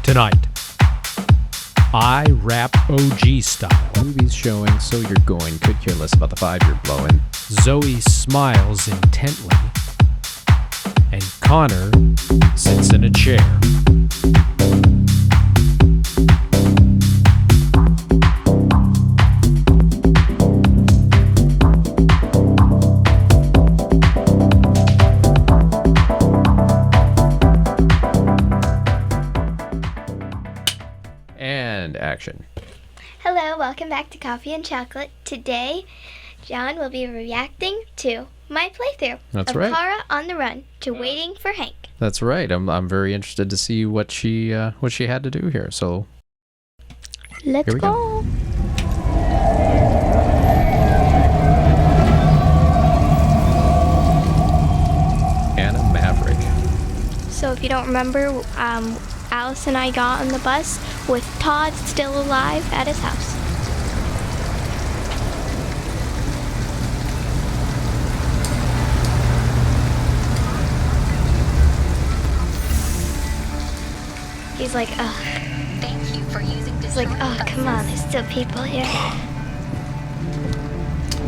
Tonight, I rap OG style. Movies showing, so you're going. Could care less about the vibe you're blowing. Zoe smiles intently, and Connor sits in a chair. And action. Hello, welcome back to Coffee and Chocolate. Today, John will be reacting to my playthrough That's of right. Kara on the Run to Waiting for Hank. That's right. I'm very interested to see what she had to do here. So Let's Here we go. Anna Maverick. So if you don't remember, Alice and I got on the bus with Todd still alive at his house. He's like, ugh. Thank you for using this. He's like, oh, come on, there's still people here.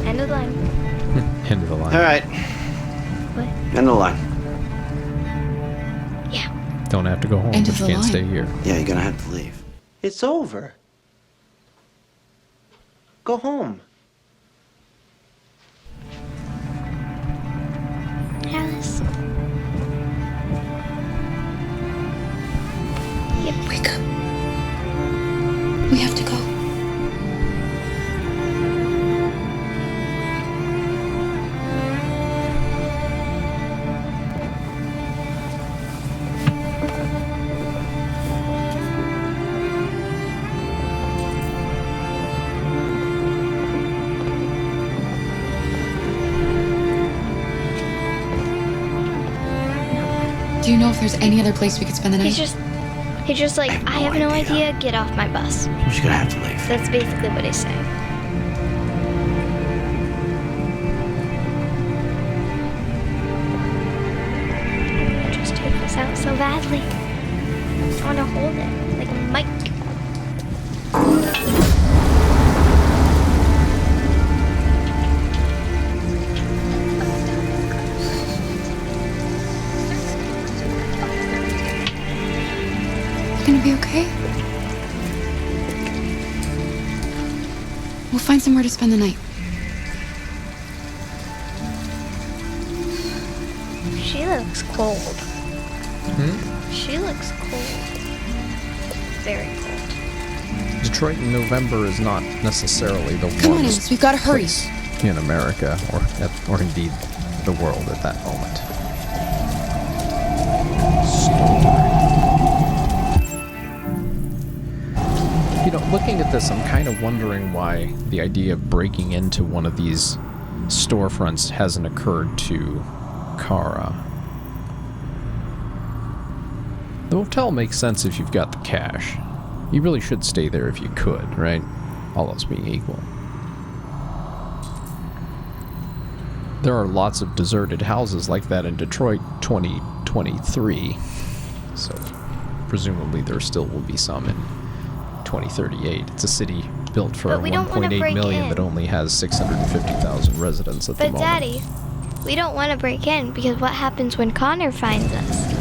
End of the line. End of the line. All right, What? end of the line. Yeah. Don't have to go home, End but of you the can't line. stay here. Yeah, you're gonna have to leave. It's over. Go home. Alice. Wake up. We have to go. Do you know if there's any other place we could spend the night? He's just like, I have no idea, get off my bus. You're just gonna have to leave. That's basically what he's saying. I just take this out so badly. I want to hold it like a mic. You gonna be okay? We'll find somewhere to spend the night. She looks cold. Hmm? She looks cold. Very cold. Detroit in November is not necessarily the Come on, warmest Alice, we've got to hurry. place in America, or indeed the world at that moment. You know, looking at this, I'm kind of wondering why the idea of breaking into one of these storefronts hasn't occurred to Kara. The hotel makes sense if you've got the cash. You really should stay there if you could, right? All else being equal. There are lots of deserted houses like that in Detroit 2023. So, presumably there still will be some in 2038. It's a city built for But we don't wanna 1.8 break million in. that only has 650,000 residents at the But moment. Daddy, we don't want to break in because what happens when Connor finds us?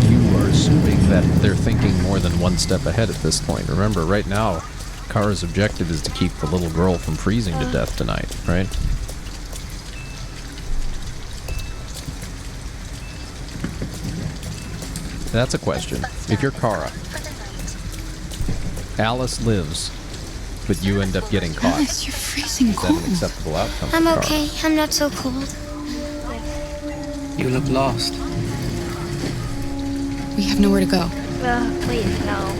You are assuming that they're thinking more than one step ahead at this point. Remember, right now, Kara's objective is to keep the little girl from freezing to death tonight, right? That's a question. If you're Kara, Alice lives, but you end up getting caught. Alice, you're freezing Is that cold. an acceptable outcome? I'm for Kara? okay. I'm not so cold. You look lost. We have nowhere to go. Please, no.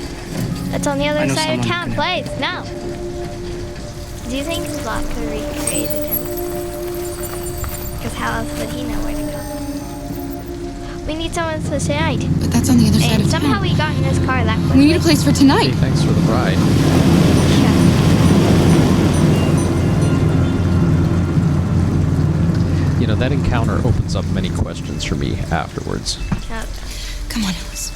That's on the I other know side of someone who town. can Please, no. Do you think Zlaka recreated him? Because how else would he know where to go? We need someone to tonight. But that's on the other side And of somehow town. we got in this car that quickly. We need a place for Hey, tonight. thanks for the ride. Yeah. You know, that encounter opens up many questions for me afterwards. Yeah. Come on, Alice.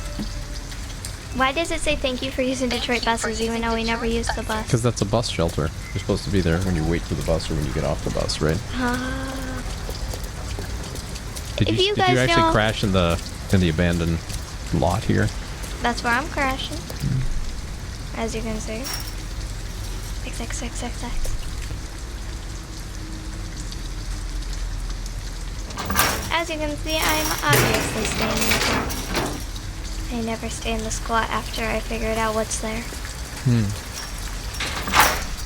Why does it say thank you for using Detroit buses even though we never used the bus? Because that's a bus shelter. You're supposed to be there when you wait for the bus or when you get off the bus, right? Did If you did you guys actually know- crash in the abandoned lot here? That's where I'm crashing. As you can see. X. As you can see, I'm obviously staying in the car. I never stay in the squat after I figured out what's there.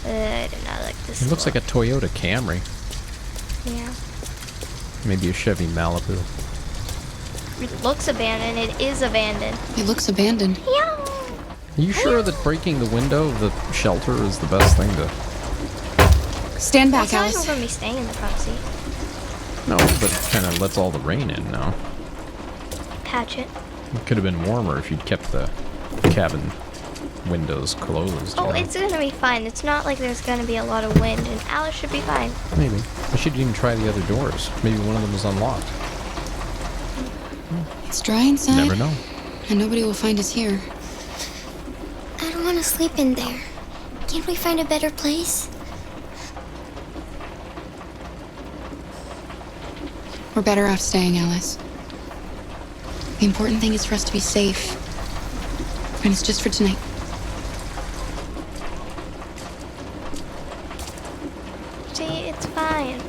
I do not like this. It looks like a Toyota Camry. Yeah. Maybe a Chevy Malibu. It looks abandoned. It is abandoned. It looks abandoned. Yeah. Are you sure that breaking the window of the shelter is the best thing to... Stand back, It's not like Alice. we're gonna be staying in the front seat. No, but it kind of lets all the rain in now. Patch it. It could have been warmer if you'd kept the cabin windows closed. Oh, you know? it's gonna be fine. It's not like there's gonna be a lot of wind, and Alice should be fine. Maybe. I should even try the other doors. Maybe one of them was unlocked. It's dry inside. Never know. And nobody will find us here. I don't want to sleep in there. Can't we find a better place? We're better off staying, Alice. The important thing is for us to be safe. And it's just for tonight. See, it's fine.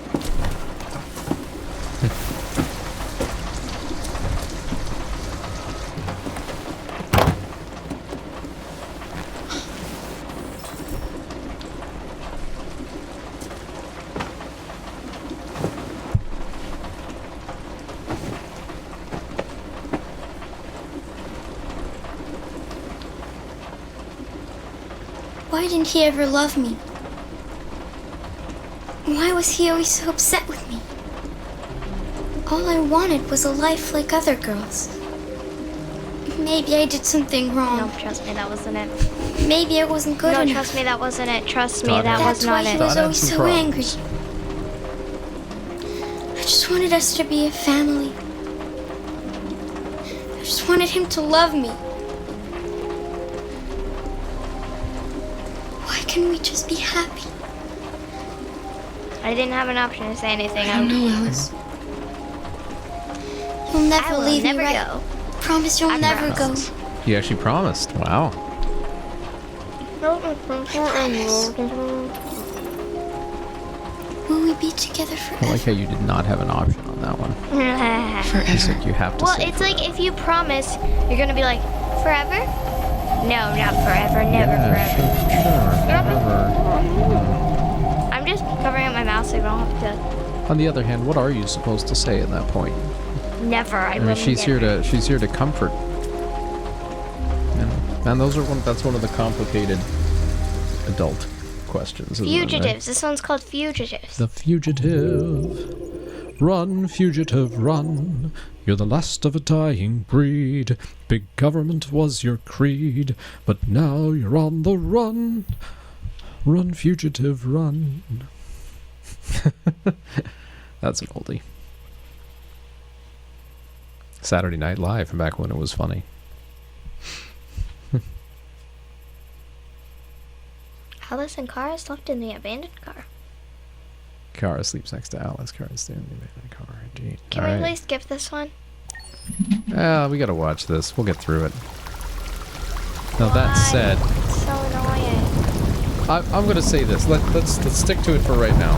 Why didn't he ever love me? Why was he always so upset with me? All I wanted was a life like other girls. Maybe I did something No, wrong. trust me, that wasn't it. Maybe I wasn't good No, enough. trust me, that wasn't it. Trust me, Todd that had- was That's why not he it. was Todd had always some so problems. angry. I just wanted us to be a family. I just wanted him to love me. Why can't we just be happy? I didn't have an option to say anything. I don't know, Alice. You'll never I will leave never me, right? go. Promise you'll I never promise. go. You actually promised. Wow. Will we be together I forever? like how you did not have an option on that one. You Forever. said you have to Well, say it's like forever. if you promise, you're gonna be like, forever? No, not forever, never forever. Sure. I'm just covering up my mouth so you don't have to. On the other hand, what are you supposed to say at that point? Never. I I mean, will she's never. here to comfort. And that's one of the complicated adult questions. isn't it, right? Fugitives. This one's called Fugitives. The fugitive. Run, fugitive, run. You're the last of a dying breed. Big government was your creed, but now you're on the run. Run, fugitive, run. That's an oldie. Saturday Night Live from back when it was funny. Alice and Kara slept in the abandoned car. Kara sleeps next to Alice. Kara's staying in the car. Indeed. Can All we right. please skip this one? We gotta watch this. We'll get through it. Now that Why? said, It's so annoying. I'm gonna say this. Let's stick to it for right now.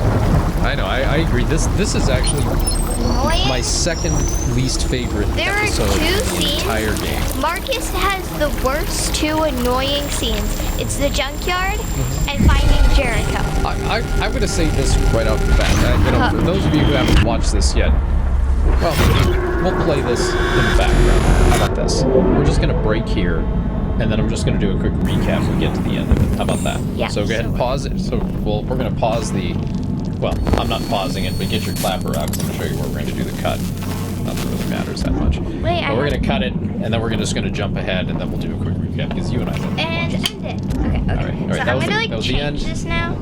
I know. I agree. This is actually Annoying? my second least favorite There are episode two of the scenes. entire game. Marcus has the worst two annoying scenes. It's the junkyard and finding Jericho. I'm gonna say this right off the bat. For those of you who haven't watched this yet, well, we'll play this in the background. How about this? We're just gonna break here, and then I'm just gonna do a quick recap when we get to the end of it. How about that? Yeah, So go ahead and pause it. So we're gonna pause the. Well, I'm not pausing it, but get your clapper out because I'm gonna show you where we're gonna do the cut. Not that it really matters that much. Wait, But we're gonna cut it, and then we're just gonna jump ahead, and then we'll do a quick recap because you and I don't. And end it. Okay, okay. All right, So that I'm was gonna the- that was the end. change this now.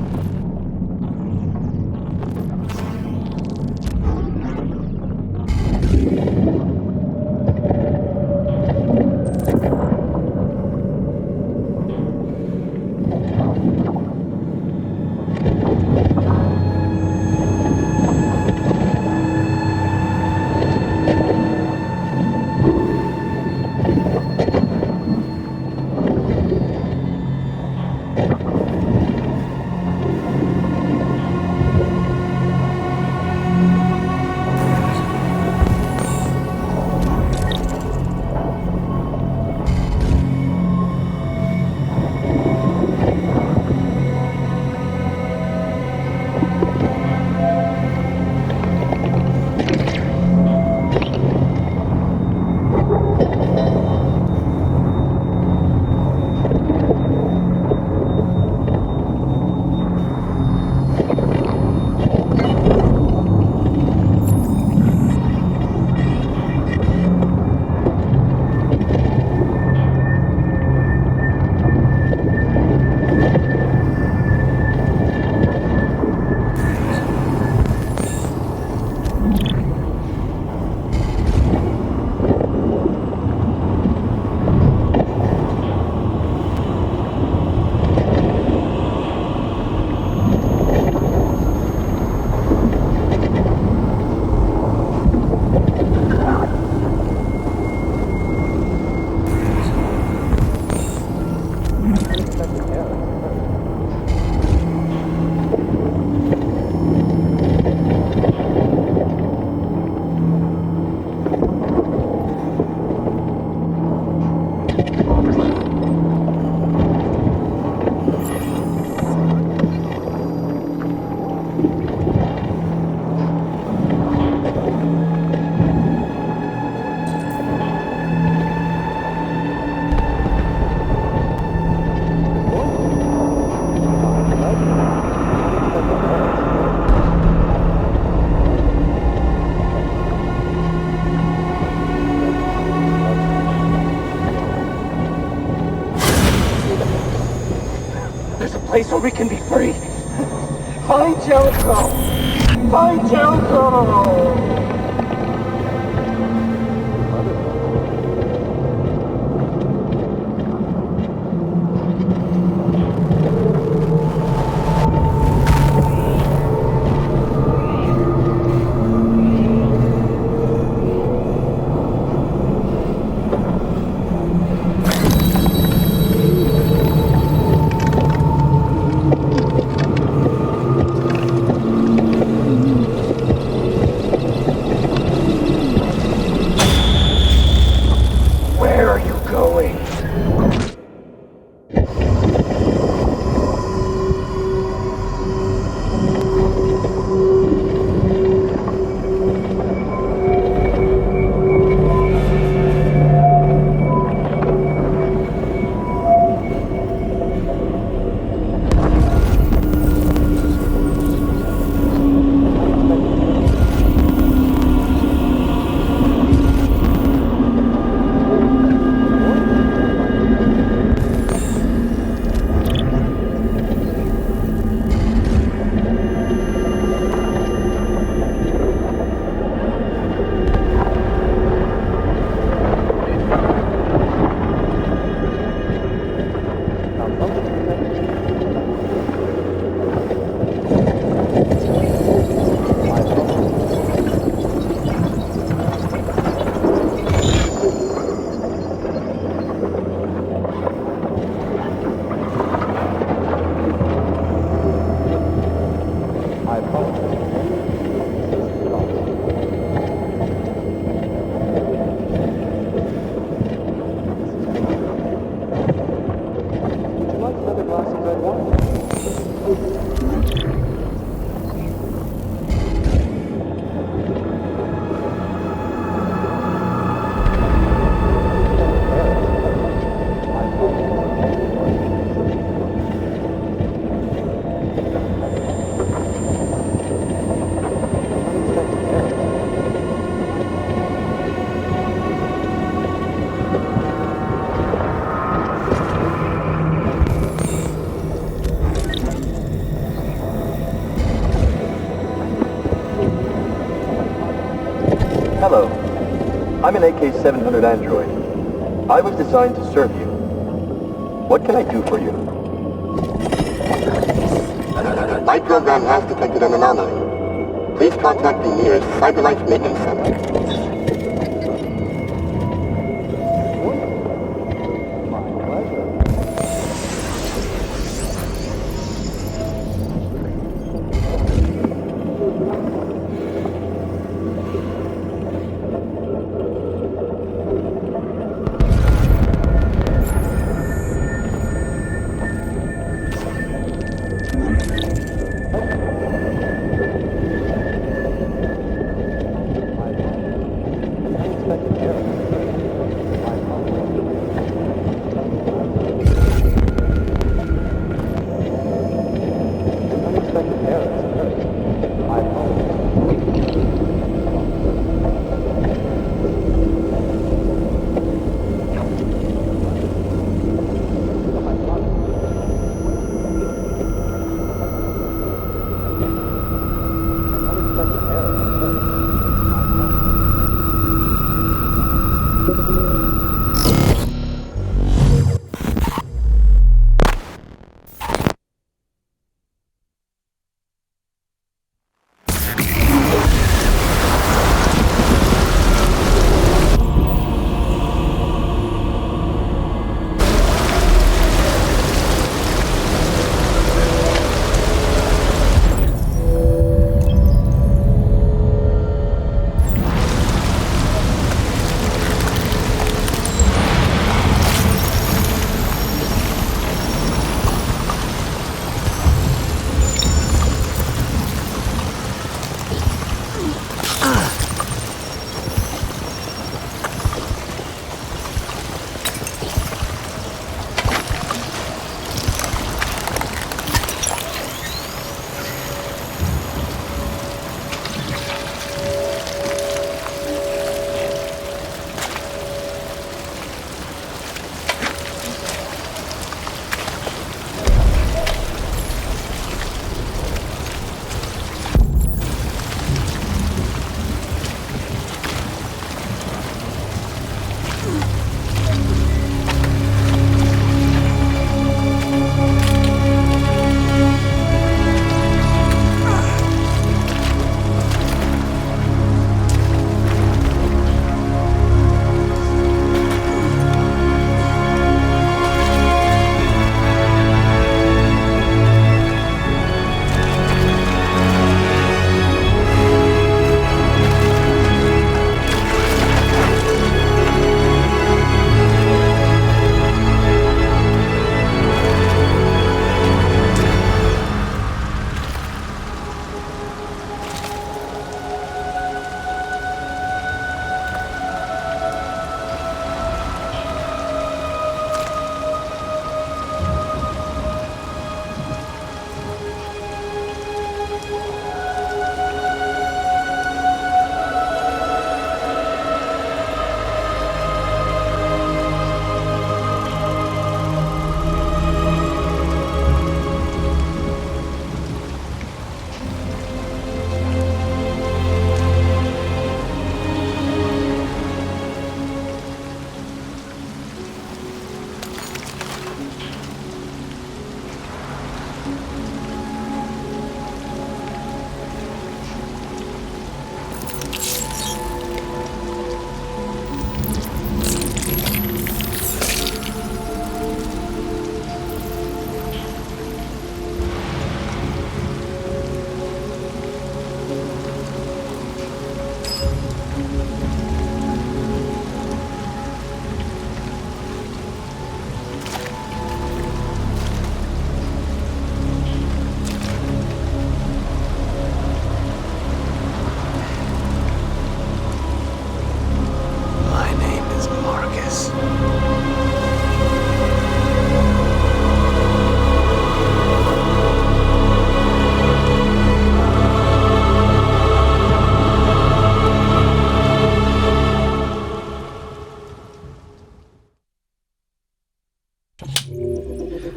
place where we can be free. Find Jericho! Find Jericho! Where are you going? Hello. I'm an AK-700 android. I was designed to serve you. What can I do for you? My program has detected an anomaly. Please contact the nearest Cyberlife Maintenance Center.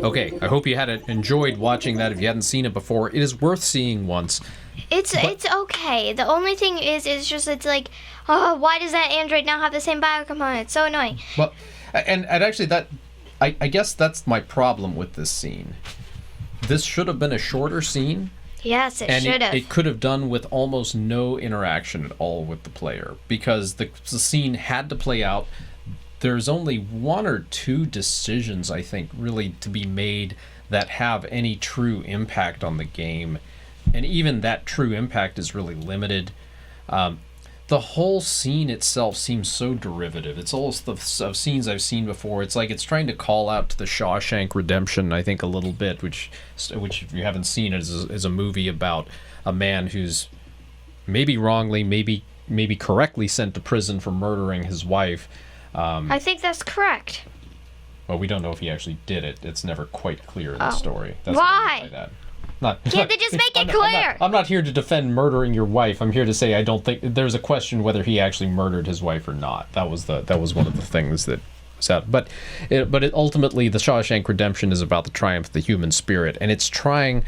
Okay, I hope you had enjoyed watching that. If you hadn't seen it before, it is worth seeing once. It's okay. The only thing is, it's like, oh, why does that android now have the same biocomponent? It's so annoying. Well, and actually that, I guess that's my problem with this scene. This should have been a shorter scene. Yes, it should have. It could have done with almost no interaction at all with the player, because the scene had to play out. There's only one or two decisions, I think, really to be made that have any true impact on the game. And even that true impact is really limited. The whole scene itself seems so derivative. It's all of scenes I've seen before. It's like it's trying to call out to the Shawshank Redemption, I think, a little bit, which if you haven't seen it, is a movie about a man who's maybe wrongly, maybe correctly sent to prison for murdering his wife. I think that's correct. Well, we don't know if he actually did it. It's never quite clear in the story. That's why? What I mean by that. Can't they just make it clear? I'm not here to defend murdering your wife. I'm here to say I don't think there's a question whether he actually murdered his wife or not. That was one of the things that was out. But ultimately, the Shawshank Redemption is about the triumph of the human spirit, and it's trying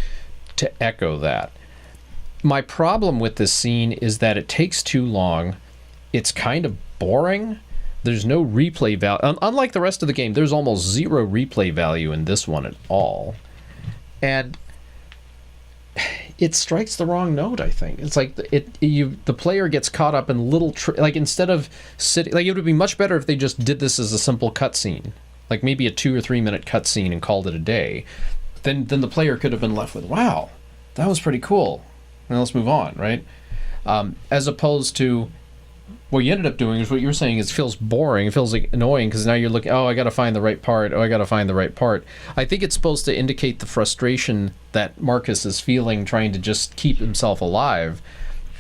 to echo that. My problem with this scene is that it takes too long. It's kind of boring. There's no replay value. Unlike the rest of the game, there's almost zero replay value in this one at all. And it strikes the wrong note, I think. It's like the player gets caught up in little like instead of sitting, like it would be much better if they just did this as a simple cutscene, like maybe a 2 or 3 minute cutscene and called it a day. Then the player could have been left with, wow, that was pretty cool. And let's move on, right? As opposed to what you ended up doing is what you were saying is it feels boring. It feels like annoying because now you're looking, oh, I got to find the right part. Oh, I got to find the right part. I think it's supposed to indicate the frustration that Markus is feeling trying to just keep himself alive.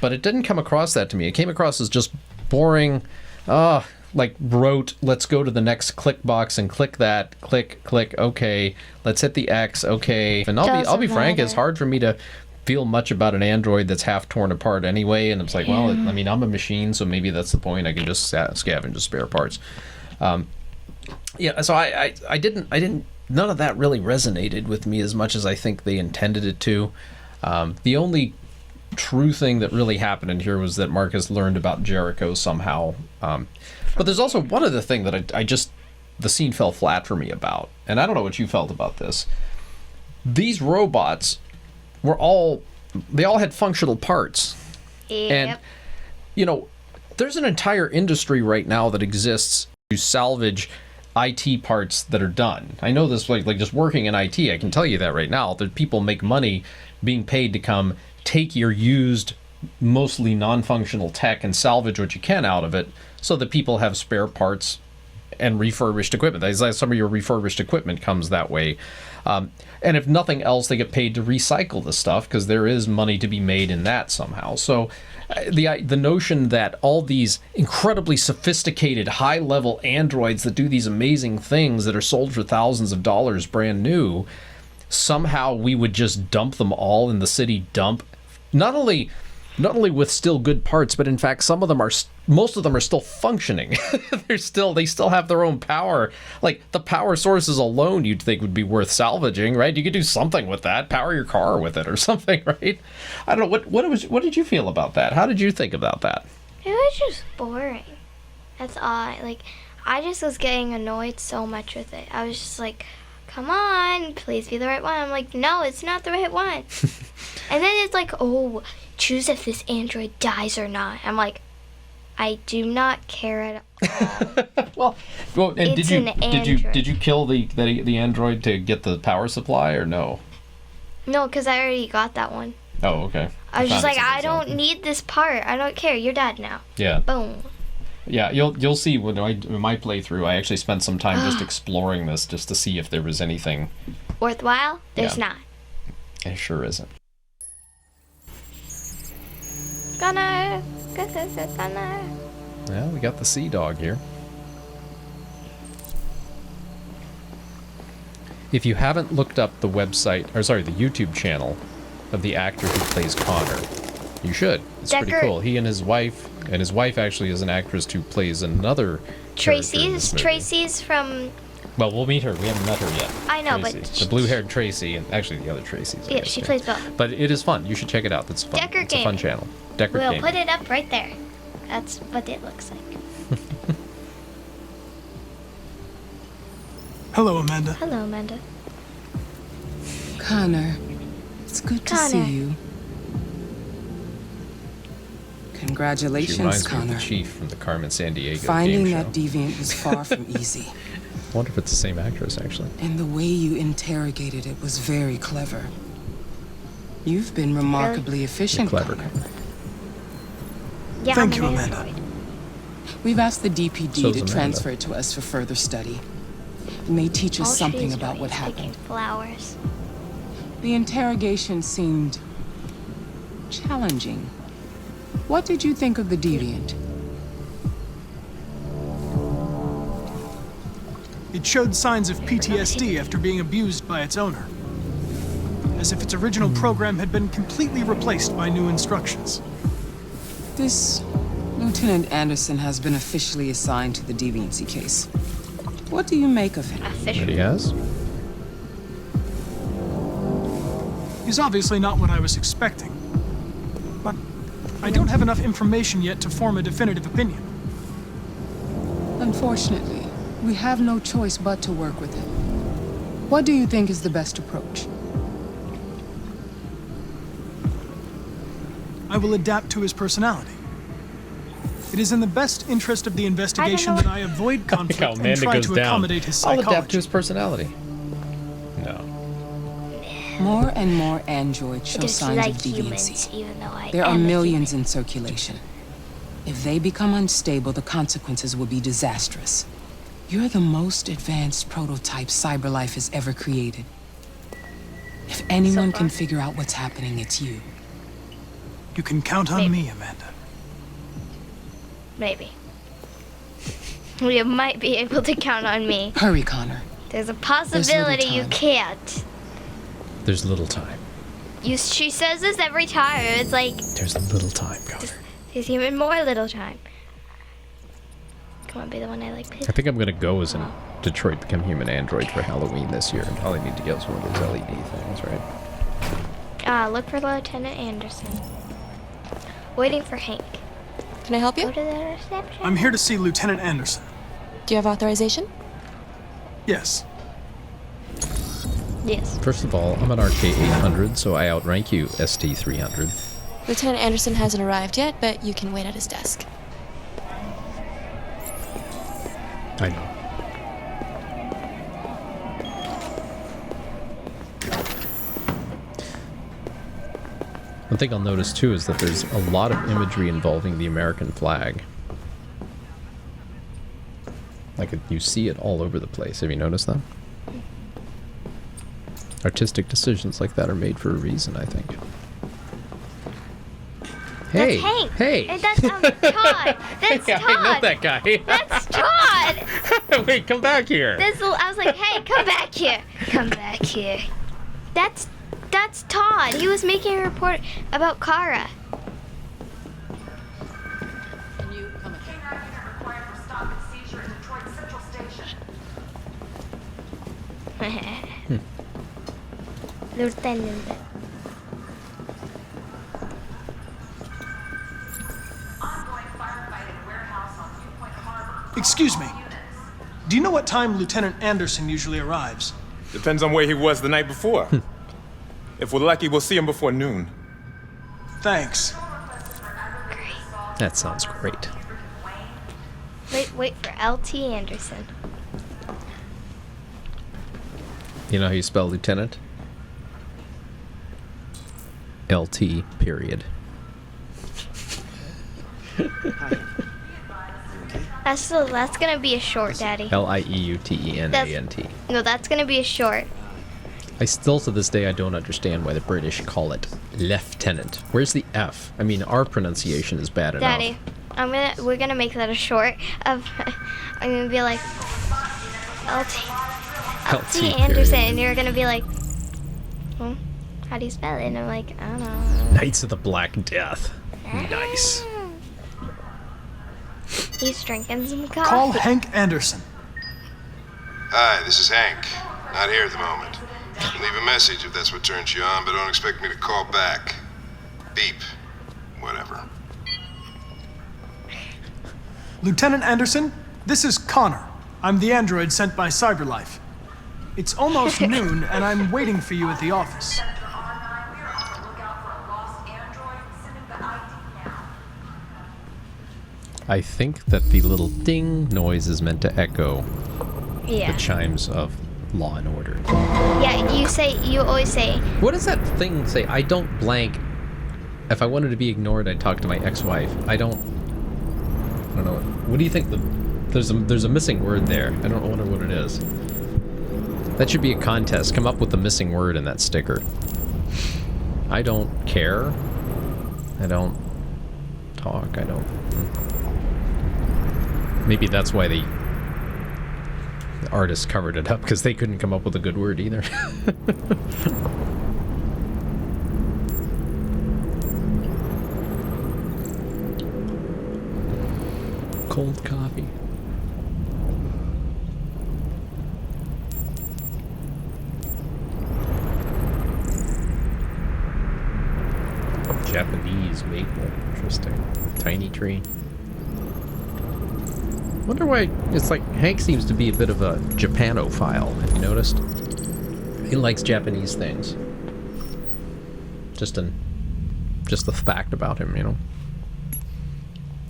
But it didn't come across that to me. It came across as just boring, like rote, let's go to the next click box and click that, click, okay, let's hit the X, okay. And I'll be frank, it's hard for me to feel much about an android that's half torn apart anyway, and it's like, well, I mean, I'm a machine, so maybe that's the point. I can just scavenge the spare parts. So I didn't. None of that really resonated with me as much as I think they intended it to. The only true thing that really happened in here was that Markus learned about Jericho somehow. But there's also one other thing that the scene fell flat for me about, and I don't know what you felt about this. These robots they all had functional parts. Yep. And, there's an entire industry right now that exists to salvage IT parts that are done. I know this, like just working in IT, I can tell you that right now, that people make money being paid to come take your used, mostly non-functional tech and salvage what you can out of it so that people have spare parts and refurbished equipment. Some of your refurbished equipment comes that way. And if nothing else, they get paid to recycle the stuff because there is money to be made in that somehow. So the notion that all these incredibly sophisticated, high-level androids that do these amazing things that are sold for thousands of dollars brand new, somehow we would just dump them all in the city dump, not only with still good parts, but in fact most of them are still functioning. They still have their own power. Like the power sources alone you'd think would be worth salvaging, right? You could do something with that, power your car with it or something, right? I don't know, what did you feel about that? How did you think about that? It was just boring. That's all. I just was getting annoyed so much with it. I was just like, come on, please be the right one. I'm like, no, it's not the right one. And then it's like, oh, choose if this android dies or not. I'm like, I do not care at all. well, and did you kill the android to get the power supply or no? No, because I already got that one. Oh, okay. I was just like, I don't need this part. I don't care. You're dead now. Yeah. Boom. Yeah, you'll see when in my playthrough, I actually spent some time just exploring this just to see if there was anything worthwhile. There's not. It sure isn't. Gunner. Well, we got the sea dog here. If you haven't looked up the YouTube channel of the actor who plays Connor, you should. It's pretty cool. He and his wife actually is an actress who plays another Tracy's from Well, we'll meet her. We haven't met her yet. I know, Tracy. but the blue-haired Tracy, and actually the other Tracys. I yeah, guess, she yeah. plays both. But it is fun. You should check it out. That's fun. Decker It's a fun Gaming. channel. Decker We'll Gaming. put it up right there. That's what it looks like. Hello, Amanda. Hello, Amanda. Connor, it's good to see you. She Congratulations, reminds me of Connor. the Chief from the Carmen Sandiego Finding game that show. deviant was far from easy. I wonder if it's the same actress, actually. And the way you interrogated it was very clever. You've been remarkably efficient, Clever. Connor. Yeah, Thank I'm you, an Amanda. android. We've asked the DPD So's to Amanda. transfer it to us for further study. It may teach us All something she's about doing what is picking happened. flowers. The interrogation seemed challenging. What did you think of the deviant? It showed signs of PTSD after being abused by its owner. As if its original program had been completely replaced by new instructions. This Lieutenant Anderson has been officially assigned to the deviancy case. What do you make of him? That he has? He's obviously not what I was expecting. But I don't have enough information yet to form a definitive opinion. Unfortunately, we have no choice but to work with him. What do you think is the best approach? I will adapt to his personality. It is in the best interest of the investigation that I avoid conflict How and Amanda try goes to down. accommodate his I'll psychology. adapt to his personality. No. More and more androids show Just signs like of humans, deviancy. even though I There are am a millions in circulation. If they become unstable, the consequences will be disastrous. You're the most advanced prototype CyberLife has ever created. If anyone can figure out what's happening, it's you. You can count on me, Amanda. Maybe. You might be able to count on me. Hurry, Connor. There's a possibility you time. can't. There's little time. She says this every time. It's like, There's little time, Connor. there's even more little time. Come on, be the one I like. I think I'm gonna go as in Detroit Become Human Android for Halloween this year, and all I need to get is one of those LED things, right? Look for Lieutenant Anderson. Waiting for Hank. Can I help you? Go to the reception. I'm here to see Lieutenant Anderson. Do you have authorization? Yes. Yes. First of all, I'm an RK800, so I outrank you, ST300. Lieutenant Anderson hasn't arrived yet, but you can wait at his desk. I know. One thing I'll notice too is that there's a lot of imagery involving the American flag. Like you see it all over the place. Have you noticed that? Artistic decisions like that are made for a reason, I think. Hey, That's Hank. hey! And that's Todd. That's Yeah, Todd. I know that guy. That's Todd. Wait, come back here. I was like, hey, come back here. Come back here. That's Todd. He was making a report about Kara. Lieutenant. Excuse me. Do you know what time Lieutenant Anderson usually arrives? Depends on where he was the night before. If we're lucky, we'll see him before noon. Thanks. That sounds great. Wait for LT Anderson. You know how you spell lieutenant? LT, period. That's gonna be a short, Daddy. Lieutenant. No, that's gonna be a short. I still, to this day, I don't understand why the British call it lieutenant. Where's the F? I mean, our pronunciation is bad Daddy, enough. we're gonna make that a short of. I'm gonna be like LT Anderson, and you're gonna be like, how do you spell it? And I'm like, I don't know. Knights of the Black Death. Nice. He's drinking some coffee. Call Hank Anderson. Hi, this is Hank. Not here at the moment. Leave a message if that's what turns you on, but don't expect me to call back. Beep. Whatever. Lieutenant Anderson, this is Connor. I'm the android sent by CyberLife. It's almost noon, and I'm waiting for you at the office. I think that the little ding noise is meant to echo Yeah. the chimes of Law and Order. Yeah, you always say. What does that thing say? I don't blank. If I wanted to be ignored, I'd talk to my ex-wife. I don't know. What do you think? There's a missing word there. I don't wonder what it is. That should be a contest. Come up with the missing word in that sticker. I don't care. I don't talk. I don't. Maybe that's why the artist covered it up, because they couldn't come up with a good word either. Cold coffee. Japanese maple. Interesting. Tiny tree. Wonder why it's like Hank seems to be a bit of a Japanophile. Have you noticed? He likes Japanese things. Just the fact about him, you know.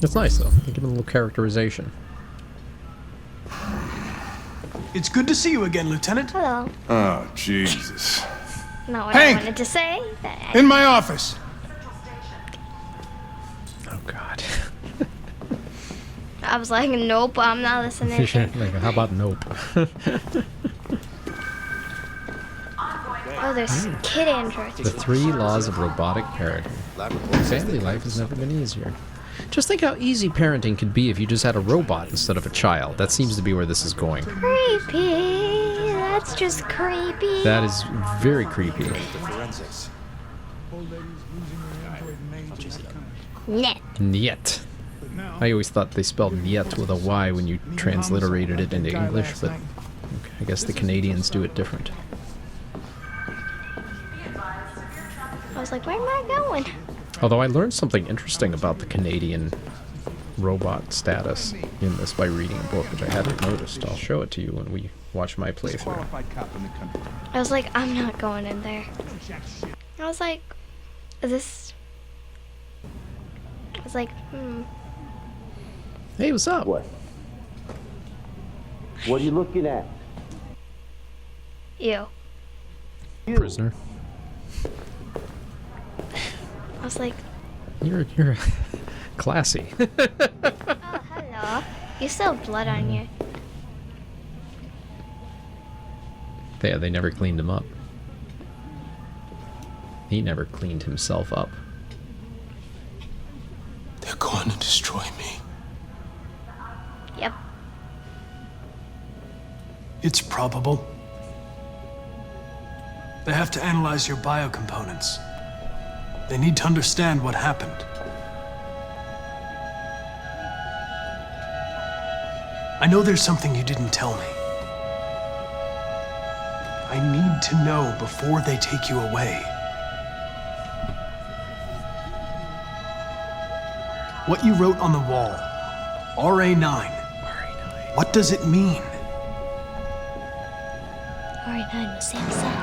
It's nice though. Give him a little characterization. It's good to see you again, Lieutenant. Hello. Oh, Jesus. Not what Hank! I wanted to say. But In my office. Oh God. I was like, nope, I'm not listening. Like, how about nope? Oh, there's kid androids. The 3 laws of robotic parenting. Family life has never been easier. Just think how easy parenting could be if you just had a robot instead of a child. That seems to be where this is going. Creepy. That's just creepy. That is very creepy. Net. Niet. I always thought they spelled niet with a Y when you transliterated it into English, but I guess the Canadians do it different. I was like, where am I going? Although I learned something interesting about the Canadian robot status in this by reading a book, which I hadn't noticed. I'll show it to you when we watch my playthrough. I was like, I'm not going in there. I was like, is this... I was like, Hey, what's up? What? What are you looking at? Ew. Prisoner. I was like, You're classy. oh, hello. You still have blood on you. They never cleaned him up. He never cleaned himself up. They're going to destroy me. Yep. It's probable. They have to analyze your biocomponents. They need to understand what happened. I know there's something you didn't tell me. I need to know before they take you away. What you wrote on the wall, RA9. What does it mean? RA9 was Samsung.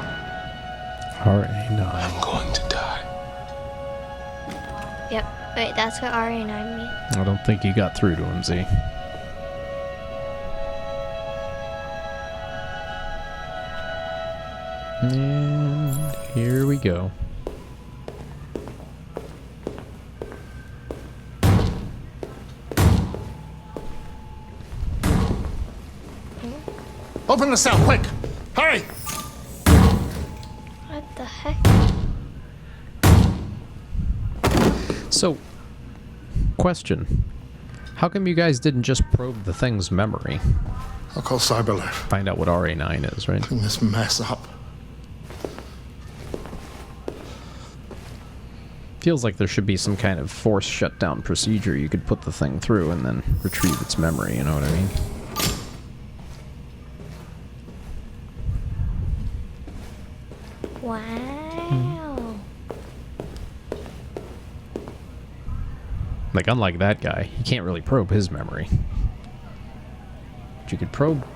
RA9. I'm going to die. Yep. Wait, that's what RA9 means. I don't think you got through to him, Z. And here we go. Open the cell, quick! Hurry! What the heck? So, question. How come you guys didn't just probe the thing's memory? I'll call CyberLife. Find out what RA9 is, right? Clean this mess up. Feels like there should be some kind of force shutdown procedure you could put the thing through and then retrieve its memory, you know what I mean? Wow. Like, unlike that guy, you can't really probe his memory. But you could probe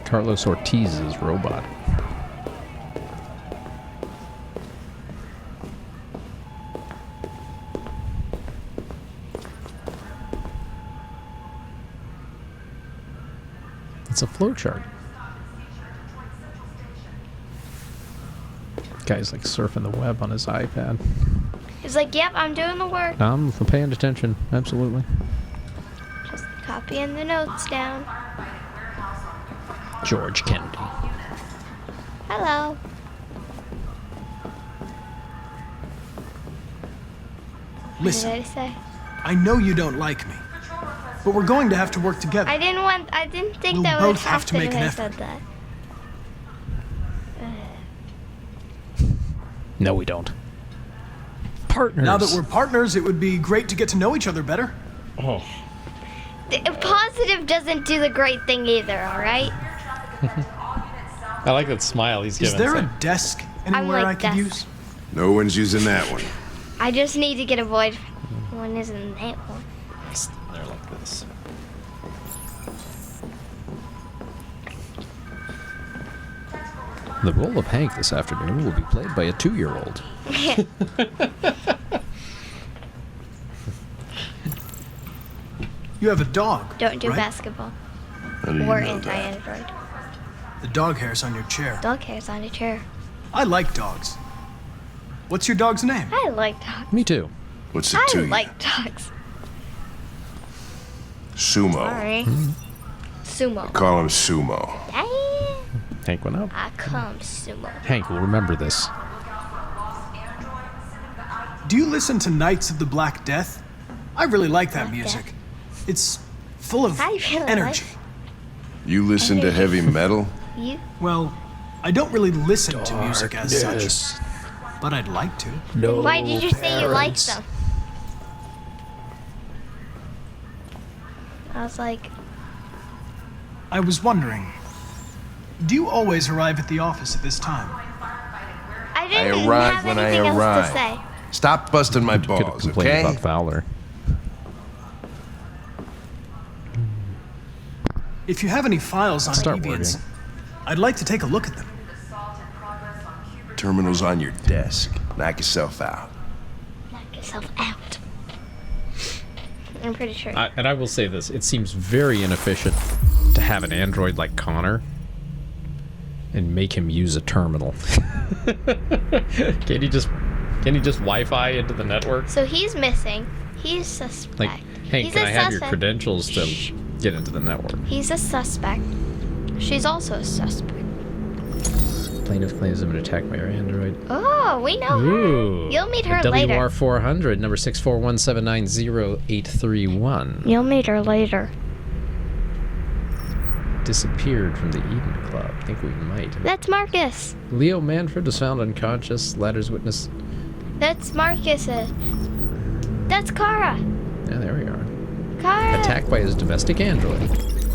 Carlos Ortiz's robot. It's a flowchart. Guy's like surfing the web on his iPad. He's like, yep, I'm doing the work. I'm paying attention, absolutely. Just copying the notes down. George Kennedy. Hello. Listen, What did I say? I know you don't like me, but we're going to have to work together. I didn't think We'll that would both have to make when an I said effort. that. No, we don't. Partners. Now that we're partners, it would be great to get to know each other better. Oh. Positive doesn't do the great thing either, alright? I like that smile he's Is giving. there a desk anywhere like I could desks. use? No one's using that one. I just need to get a void. One isn't that one. They're like this. The role of Hank this afternoon will be played by a 2-year-old. You have a dog. Don't do right? basketball. How do you Or know that? anti-android. The dog hair's on your chair. Dog hair's on a chair. I like dogs. What's your dog's name? I like dogs. Me too. What's it I to you? like dogs. Sumo. Sorry. Sumo. Call him Sumo. Hank went up. I come sumo. Hank will remember this. Do you listen to Knights of the Black Death? I really like that Black music. It's full of I really energy. You listen to heavy metal? You? Well, I don't really listen to music as such, but I'd like to. No. Why did you say you liked them? I was like, I was wondering, do you always arrive at the office at this time? I I didn't arrive have when I anything else to arrive. say. Stop busting my Could have balls, complained okay? about Fowler. If you have any files on Start deviants, working. I'd like to take a look at them. Terminal's on your desk. Knock yourself out. Knock yourself out. I'm pretty sure. And I will say this: it seems very inefficient to have an android like Connor and make him use a terminal. Can he just Wi-Fi into the network? So he's missing. He's suspect. Like, Hank, He's can a I have your suspect. credentials to get into the network? He's a suspect. She's also a suspect. Plaintiff claims have been attacked by our android. Oh, we know Ooh. her. You'll meet her The later. WR400, number 641790831. You'll meet her later. Disappeared from the Eden Club. I think we might. That's Marcus. Leo Manfred was found unconscious. Latter's witness. That's Marcus. That's Kara. Yeah, there we are. Kara. Attacked by his domestic android.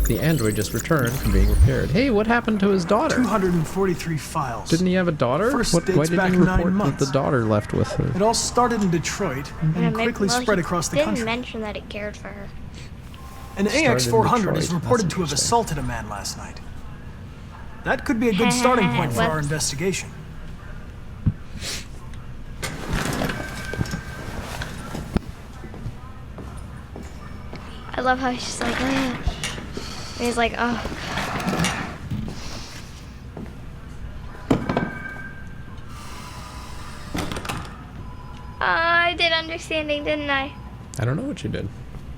The android just returned from being repaired. Hey, what happened to his daughter? 243 files. Didn't he have a daughter? First Why dates didn't back he 9 report that months. the daughter left with her? It all started in Detroit and quickly spread across the didn't country. mention that it cared for her. An Started in AX-400 Detroit. is reported That's to have interesting. assaulted a man last night. That could be a good starting point for our Whoops. investigation. I love how he's just like, "Ugh." And he's like, oh. I did understanding, didn't I? I don't know what you did.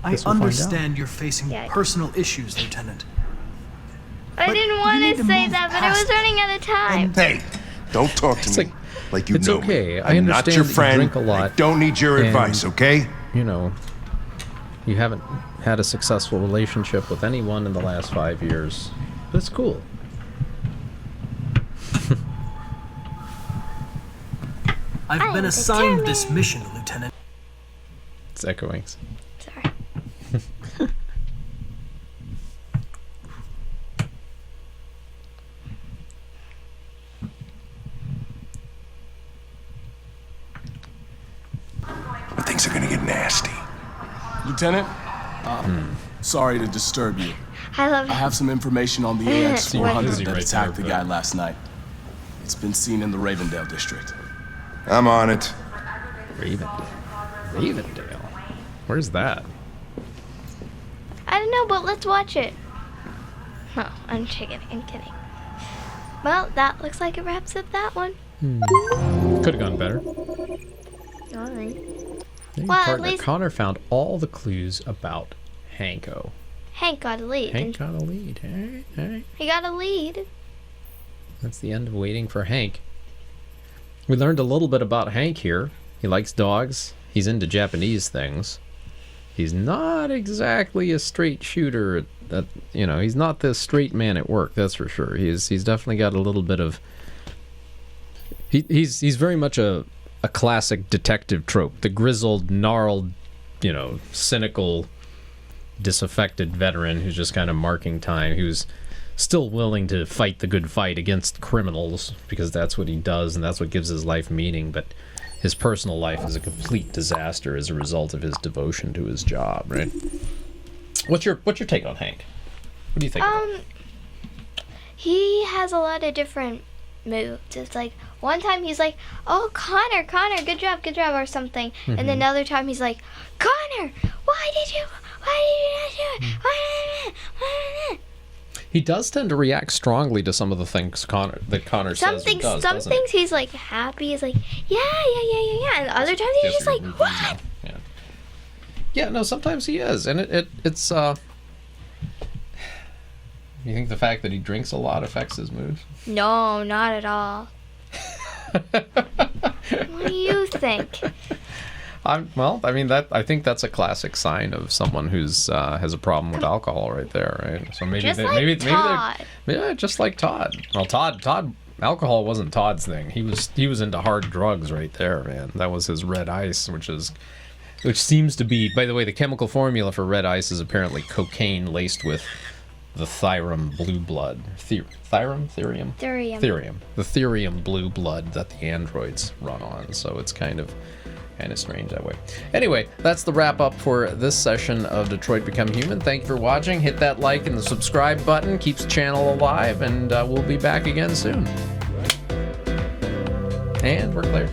I Guess we'll find out. understand you're facing Yeah. personal issues, Lieutenant. I But didn't you want need to to say move that, but I past was running out of time. Hey, don't talk to It's me like- like you it's know okay. me. I I'm not understand your that you friend. drink a lot, I don't need your and- advice, okay? You know, you haven't had a successful relationship with anyone in the last 5 years. That's cool. I've I been am assigned this determined. mission, Lieutenant. It's echoing. Sorry. gonna get nasty. Lieutenant, sorry to disturb you. I love I have some information on the What? AX-400 that attacked the guy last night. It's been seen in the Ravendale district. I'm on it. Ravendale? Where's that? I don't know, but let's watch it. No, I'm kidding. Well, that looks like it wraps up that one. Could have gone better. Alright. Well, Well, at partner least Connor found all the clues about Hanko. Hank got a lead. Hank got a lead. All right. He got a lead. That's the end of waiting for Hank. We learned a little bit about Hank here. He likes dogs. He's into Japanese things. He's not exactly a straight shooter. He's not the straight man at work. That's for sure. He's definitely got a little bit of. He's very much a classic detective trope. The grizzled, gnarled, cynical, disaffected veteran who's just kind of marking time. Who's still willing to fight the good fight against criminals because that's what he does and that's what gives his life meaning. But his personal life is a complete disaster as a result of his devotion to his job, right? What's your take on Hank? What do you think? He has a lot of different moves. It's like one time he's like, "Oh, Connor, good job," or something, and then another time he's like, "Connor, why did you not do it? Why?" He does tend to react strongly to some of the things Connor says or does, Some things he's like happy. He's like, yeah, and other times he's just like, what? Yeah, no, sometimes he is, and it's. You think the fact that he drinks a lot affects his mood? No, not at all. What do you think? I think that's a classic sign of someone who's has a problem with alcohol right there, right? So maybe Just they, like maybe Todd. yeah, just like Todd. Well, Todd, alcohol wasn't Todd's thing. He was into hard drugs right there, man. That was his red ice, which seems to be, by the way, the chemical formula for red ice is apparently cocaine laced with the Thirium blue blood. Thirium. The Thirium blue blood that the androids run on. So it's kind of strange that way. Anyway, that's the wrap up for this session of Detroit Become Human. Thank you for watching. Hit that like and the subscribe button. Keeps the channel alive, and we'll be back again soon. And we're clear.